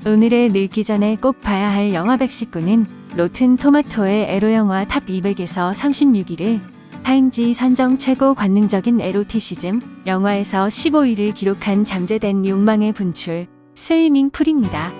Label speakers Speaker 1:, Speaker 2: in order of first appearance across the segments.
Speaker 1: 오늘의 늙기 전에 꼭 봐야 할 영화 119는 로튼 토마토의 에로 영화 탑 200에서 36위를, 타임지 선정 최고 관능적인 에로티시즘 영화에서 15위를 기록한 잠재된 욕망의 분출, 스위밍 풀입니다.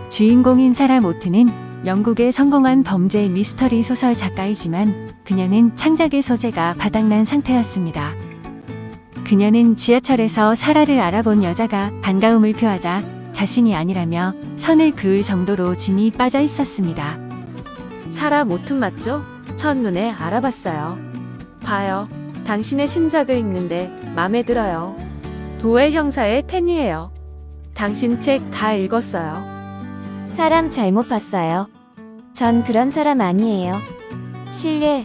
Speaker 1: 주인공인 사라 모트는 영국의 성공한 범죄 미스터리 소설 작가이지만 그녀는 창작의 소재가 바닥난 상태였습니다. 그녀는 지하철에서 사라를 알아본 여자가 반가움을 표하자 자신이 아니라며 선을 그을 정도로 진이 빠져 있었습니다.
Speaker 2: 사라 모튼 맞죠? 첫눈에 알아봤어요. 봐요. 당신의 신작을 읽는데 맘에 들어요. 도엘 형사의 팬이에요. 당신 책 다 읽었어요.
Speaker 3: 사람 잘못 봤어요. 전 그런 사람 아니에요. 실례.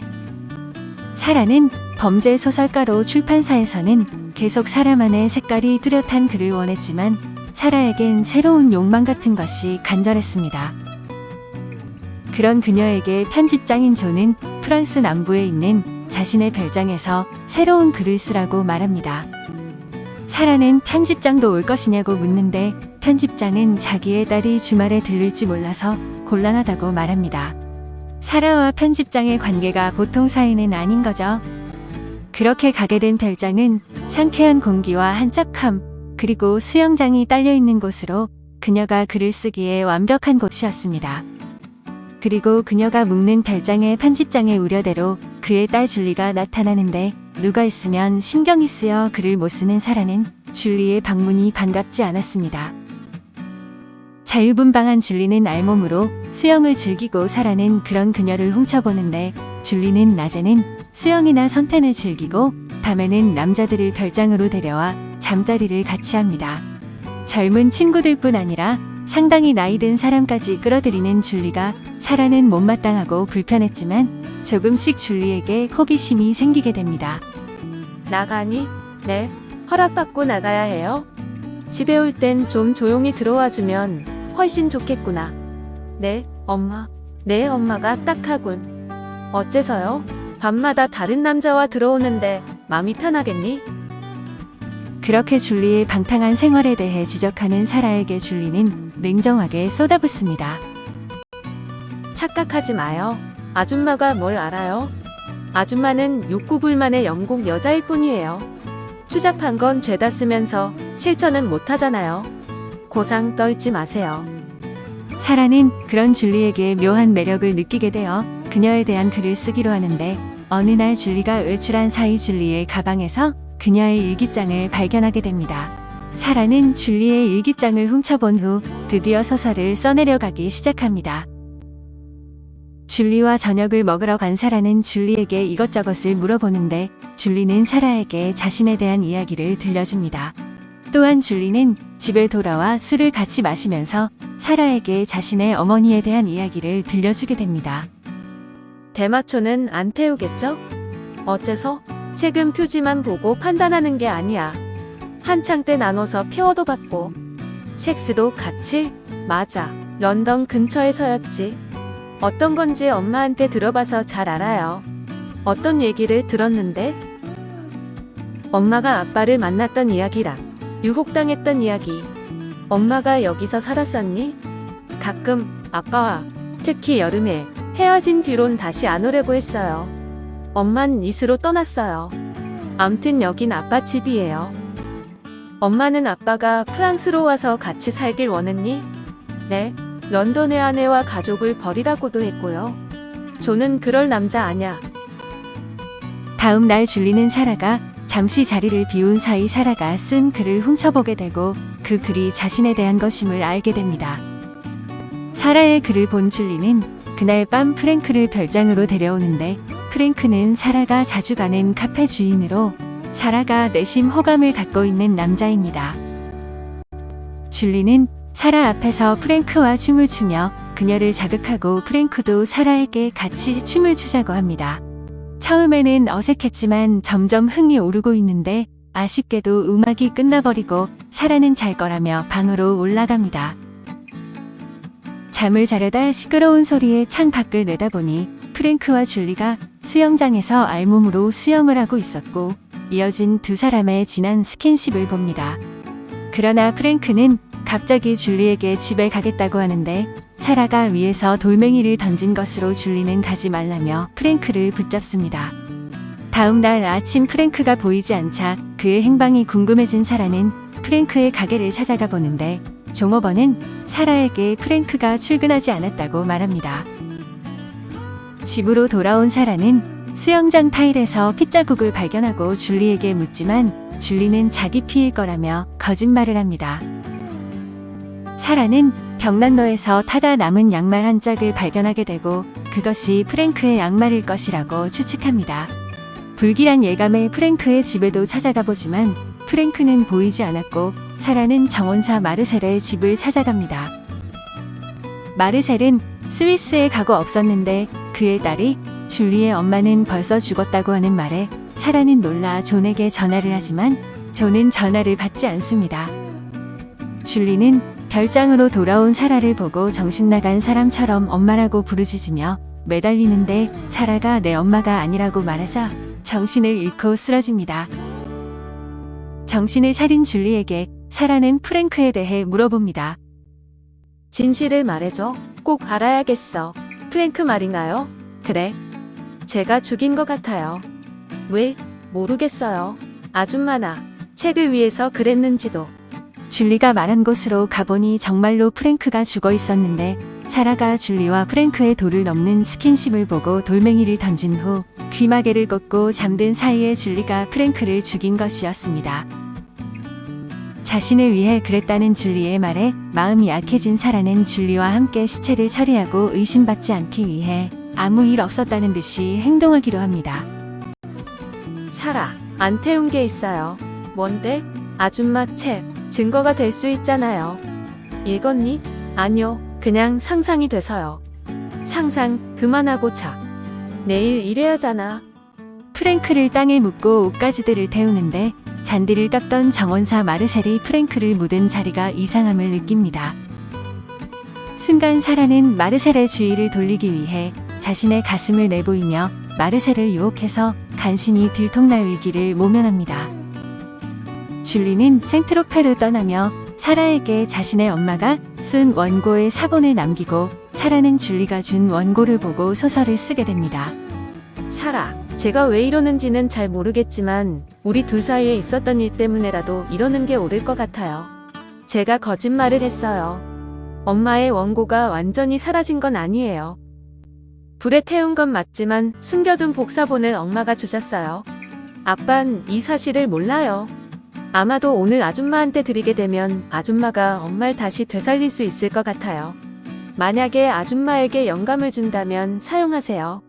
Speaker 1: 사라는 범죄 소설가로 출판사에서는 계속 사라만의 색깔이 뚜렷한 글을 원했지만 사라에겐 새로운 욕망 같은 것이 간절했습니다. 그런 그녀에게 편집장인 존은 프랑스 남부에 있는 자신의 별장에서 새로운 글을 쓰라고 말합니다. 사라는 편집장도 올 것이냐고 묻는데 편집장은 자기의 딸이 주말에 들를지 몰라서 곤란하다고 말합니다. 사라와 편집장의 관계가 보통 사이는 아닌 거죠. 그렇게 가게 된 별장은 상쾌한 공기와 한적함, 그리고 수영장이 딸려있는 곳으로 그녀가 글을 쓰기에 완벽한 곳이었습니다. 그리고 그녀가 묵는 별장의 편집장의 우려대로 그의 딸 줄리가 나타나는데 누가 있으면 신경이 쓰여 글을 못 쓰는 사라는 줄리의 방문이 반갑지 않았습니다. 자유분방한 줄리는 알몸으로 수영을 즐기고 사라는 그런 그녀를 훔쳐보는데 줄리는 낮에는 수영이나 선탠을 즐기고 밤에는 남자들을 별장으로 데려와 잠자리를 같이 합니다. 젊은 친구들뿐 아니라 상당히 나이든 사람까지 끌어들이는 줄리가 사라는 못마땅하고 불편했지만 조금씩 줄리에게 호기심이 생기게 됩니다.
Speaker 2: 나가니? 네. 허락받고 나가야 해요. 집에 올 땐 좀 조용히 들어와주면 훨씬 좋겠구나. 네, 엄마. 네, 엄마가 딱하군. 어째서요? 밤마다 다른 남자와 들어오는데 맘이 편하겠니?
Speaker 1: 그렇게 줄리의 방탕한 생활에 대해 지적하는 사라에게 줄리는 냉정하게 쏟아붓습니다.
Speaker 2: 착각하지 마요. 아줌마가 뭘 알아요? 아줌마는 욕구불만의 영국 여자일 뿐이에요. 추잡한 건 죄다 쓰면서 실천은 못하잖아요. 고상 떨지 마세요.
Speaker 1: 사라는 그런 줄리에게 묘한 매력을 느끼게 되어 그녀에 대한 글을 쓰기로 하는데 어느 날 줄리가 외출한 사이 줄리의 가방에서 그녀의 일기장을 발견하게 됩니다. 사라는 줄리의 일기장을 훔쳐본 후 드디어 소설을 써내려가기 시작합니다. 줄리와 저녁을 먹으러 간 사라는 줄리에게 이것저것을 물어보는데 줄리는 사라에게 자신에 대한 이야기를 들려줍니다. 또한 줄리는 집에 돌아와 술을 같이 마시면서 사라에게 자신의 어머니에 대한 이야기를 들려주게 됩니다.
Speaker 2: 대마초는 안 태우겠죠? 어째서? 책은 표지만 보고 판단하는 게 아니야. 한창 때 나눠서 표어도 받고 섹스도 같이? 맞아. 런던 근처에서였지. 어떤 건지 엄마한테 들어봐서 잘 알아요. 어떤 얘기를 들었는데? 엄마가 아빠를 만났던 이야기랑 유혹당했던 이야기. 엄마가 여기서 살았었니? 가끔 아빠와 특히 여름에 헤어진 뒤론 다시 안 오려고 했어요. 엄만 니스로 떠났어요. 암튼 여긴 아빠 집이에요. 엄마는 아빠가 프랑스로 와서 같이 살길 원했니? 네. 런던의 아내와 가족을 버리라고도 했고요. 존은 그럴 남자 아냐.
Speaker 1: 다음 날 줄리는 사라가 잠시 자리를 비운 사이 사라가 쓴 글을 훔쳐보게 되고 그 글이 자신에 대한 것임을 알게 됩니다. 사라의 글을 본 줄리는 그날 밤 프랭크를 별장으로 데려오는데 프랭크는 사라가 자주 가는 카페 주인으로 사라가 내심 호감을 갖고 있는 남자입니다. 줄리는 사라 앞에서 프랭크와 춤을 추며 그녀를 자극하고 프랭크도 사라에게 같이 춤을 추자고 합니다. 처음에는 어색했지만 점점 흥이 오르고 있는데 아쉽게도 음악이 끝나버리고 사라는 잘 거라며 방으로 올라갑니다. 잠을 자려다 시끄러운 소리에 창 밖을 내다보니 프랭크와 줄리가 수영장에서 알몸으로 수영을 하고 있었고 이어진 두 사람의 진한 스킨십을 봅니다. 그러나 프랭크는 갑자기 줄리에게 집에 가겠다고 하는데 사라가 위에서 돌멩이를 던진 것으로 줄리는 가지 말라며 프랭크를 붙잡습니다. 다음 날 아침 프랭크가 보이지 않자 그의 행방이 궁금해진 사라는 프랭크의 가게를 찾아가 보는데 종업원은 사라에게 프랭크가 출근하지 않았다고 말합니다. 집으로 돌아온 사라는 수영장 타일에서 핏자국을 발견하고 줄리에게 묻지만 줄리는 자기 피일 거라며 거짓말을 합니다. 사라는 벽난로에서 타다 남은 양말 한 짝을 발견하게 되고 그것이 프랭크의 양말일 것이라고 추측합니다. 불길한 예감에 프랭크의 집에도 찾아가 보지만 프랭크는 보이지 않았고 사라는 정원사 마르셀의 집을 찾아갑니다. 마르셀은 스위스에 가고 없었는데 그의 딸이 줄리의 엄마는 벌써 죽었다고 하는 말에 사라는 놀라 존에게 전화를 하지만 존은 전화를 받지 않습니다. 줄리는 별장으로 돌아온 사라를 보고 정신나간 사람처럼 엄마라고 부르짖으며 매달리는데 사라가 내 엄마가 아니라고 말하자 정신을 잃고 쓰러집니다. 정신을 차린 줄리에게 사라는 프랭크에 대해 물어봅니다.
Speaker 2: 진실을 말해줘. 꼭 알아야겠어. 프랭크 말인가요? 그래. 제가 죽인 것 같아요. 왜? 모르겠어요. 아줌마나 책을 위해서 그랬는지도.
Speaker 1: 줄리가 말한 곳으로 가보니 정말로 프랭크가 죽어 있었는데 사라가 줄리와 프랭크의 도를 넘는 스킨십을 보고 돌멩이를 던진 후 귀마개를 꽂고 잠든 사이에 줄리가 프랭크를 죽인 것이었습니다. 자신을 위해 그랬다는 줄리의 말에 마음이 약해진 사라는 줄리와 함께 시체를 처리하고 의심받지 않기 위해 아무 일 없었다는 듯이 행동하기로 합니다.
Speaker 2: 사라, 안 태운 게 있어요. 뭔데? 아줌마 책. 증거가 될 수 있잖아요. 읽었니? 아니요. 그냥 상상이 돼서요. 상상 그만하고 자. 내일 일해야잖아.
Speaker 1: 프랭크를 땅에 묻고 옷가지들을 태우는데 잔디를 깎던 정원사 마르셀이 프랭크를 묻은 자리가 이상함을 느낍니다. 순간 사라는 마르셀의 주의를 돌리기 위해 자신의 가슴을 내보이며 마르셀을 유혹해서 간신히 들통날 위기를 모면합니다. 줄리는 생트로페로 떠나며 사라에게 자신의 엄마가 쓴 원고의 사본을 남기고 사라는 줄리가 준 원고를 보고 소설을 쓰게 됩니다.
Speaker 2: 사라, 제가 왜 이러는지는 잘 모르겠지만 우리 둘 사이에 있었던 일 때문에라도 이러는 게 옳을 것 같아요. 제가 거짓말을 했어요. 엄마의 원고가 완전히 사라진 건 아니에요. 불에 태운 건 맞지만 숨겨둔 복사본을 엄마가 주셨어요. 아빤 이 사실을 몰라요. 아마도 오늘 아줌마한테 드리게 되면 아줌마가 엄마를 다시 되살릴 수 있을 것 같아요. 만약에 아줌마에게 영감을 준다면 사용하세요.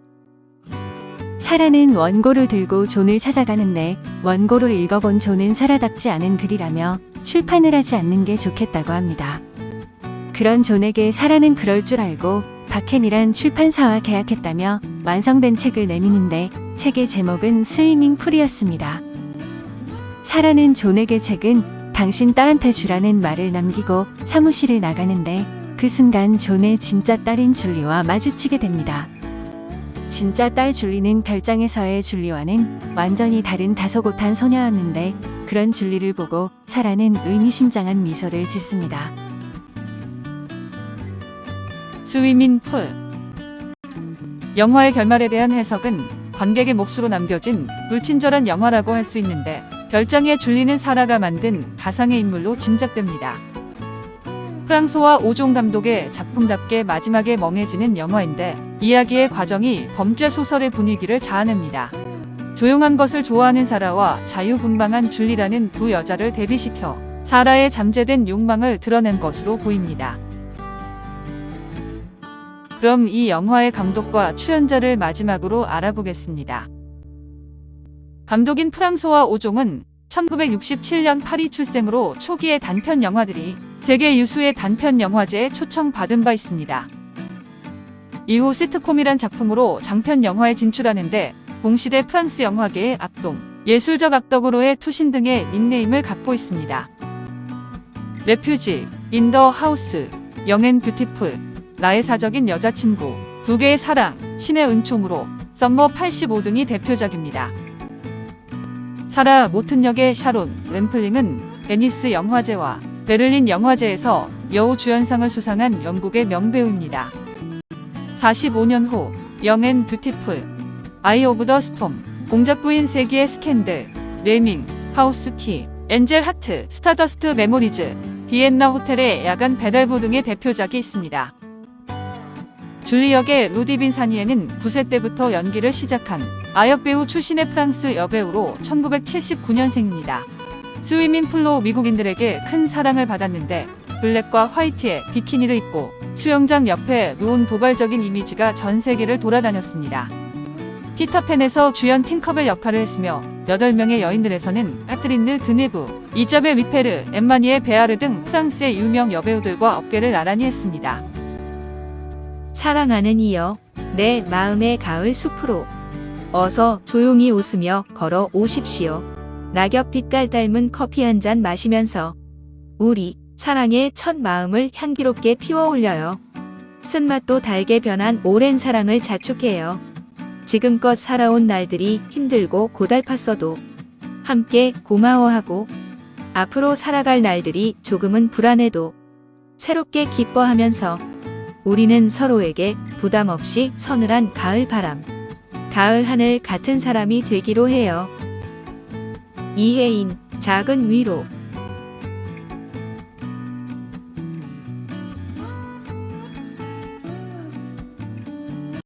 Speaker 1: 사라는 원고를 들고 존을 찾아가는데 원고를 읽어본 존은 사라답지 않은 글이라며 출판을 하지 않는 게 좋겠다고 합니다. 그런 존에게 사라는 그럴 줄 알고 박헨이란 출판사와 계약했다며 완성된 책을 내미는데 책의 제목은 스위밍 풀이었습니다. 사라는 존에게 책은 당신 딸한테 주라는 말을 남기고 사무실을 나가는데 그 순간 존의 진짜 딸인 줄리와 마주치게 됩니다. 진짜 딸 줄리는 별장에서의 줄리와는 완전히 다른 다소곳한 소녀였는데 그런 줄리를 보고 사라는 의미심장한 미소를 짓습니다.
Speaker 4: 스위밍 풀. 영화의 결말에 대한 해석은 관객의 몫으로 남겨진 불친절한 영화라고 할 수 있는데 별장의 줄리는 사라가 만든 가상의 인물로 짐작됩니다. 프랑소와 오종 감독의 작품답게 마지막에 멍해지는 영화인데 이야기의 과정이 범죄 소설의 분위기를 자아냅니다. 조용한 것을 좋아하는 사라와 자유분방한 줄리라는 두 여자를 대비시켜 사라의 잠재된 욕망을 드러낸 것으로 보입니다. 그럼 이 영화의 감독과 출연자를 마지막으로 알아보겠습니다. 감독인 프랑소와 오종은 1967년 파리 출생으로 초기의 단편 영화들이 세계 유수의 단편 영화제에 초청받은 바 있습니다. 이후 시트콤이란 작품으로 장편 영화에 진출하는데 동시대 프랑스 영화계의 악동, 예술적 악덕으로의 투신 등의 닉네임을 갖고 있습니다. 레퓨지, 인더 하우스, 영앤 뷰티풀, 나의 사적인 여자친구, 두 개의 사랑, 신의 은총으로 썸머 85 등이 대표작입니다. 사라 모튼 역의 샤론 램플링은 베니스 영화제와 베를린 영화제에서 여우 주연상을 수상한 영국의 명배우입니다. 45년 후 영앤 뷰티풀, 아이 오브 더 스톰, 공작부인 세기의 스캔들, 레밍, 하우스키, 엔젤 하트, 스타더스트 메모리즈, 비엔나 호텔의 야간 배달부 등의 대표작이 있습니다. 줄리 역의 루디 빈사니에는 9세 때부터 연기를 시작한 아역배우 출신의 프랑스 여배우로 1979년생입니다. 스위밍 풀로 미국인들에게 큰 사랑을 받았는데 블랙과 화이트의 비키니를 입고 수영장 옆에 누운 도발적인 이미지가 전 세계를 돌아다녔습니다. 피터팬에서 주연 팅커벨 역할을 했으며 8명의 여인들에서는 카트리느 드네브, 이자벨 위페르, 엠마니에 베아르 등 프랑스의 유명 여배우들과 어깨를 나란히 했습니다.
Speaker 5: 사랑하는 이여, 내 마음의 가을 숲으로 어서 조용히 웃으며 걸어 오십시오. 낙엽 빛깔 닮은 커피 한 잔 마시면서 우리 사랑의 첫 마음을 향기롭게 피워 올려요. 쓴맛도 달게 변한 오랜 사랑을 자축해요. 지금껏 살아온 날들이 힘들고 고달팠어도 함께 고마워하고 앞으로 살아갈 날들이 조금은 불안해도 새롭게 기뻐하면서 우리는 서로에게 부담 없이 서늘한 가을 바람, 가을 하늘 같은 사람이 되기로 해요. 이혜인, 작은 위로.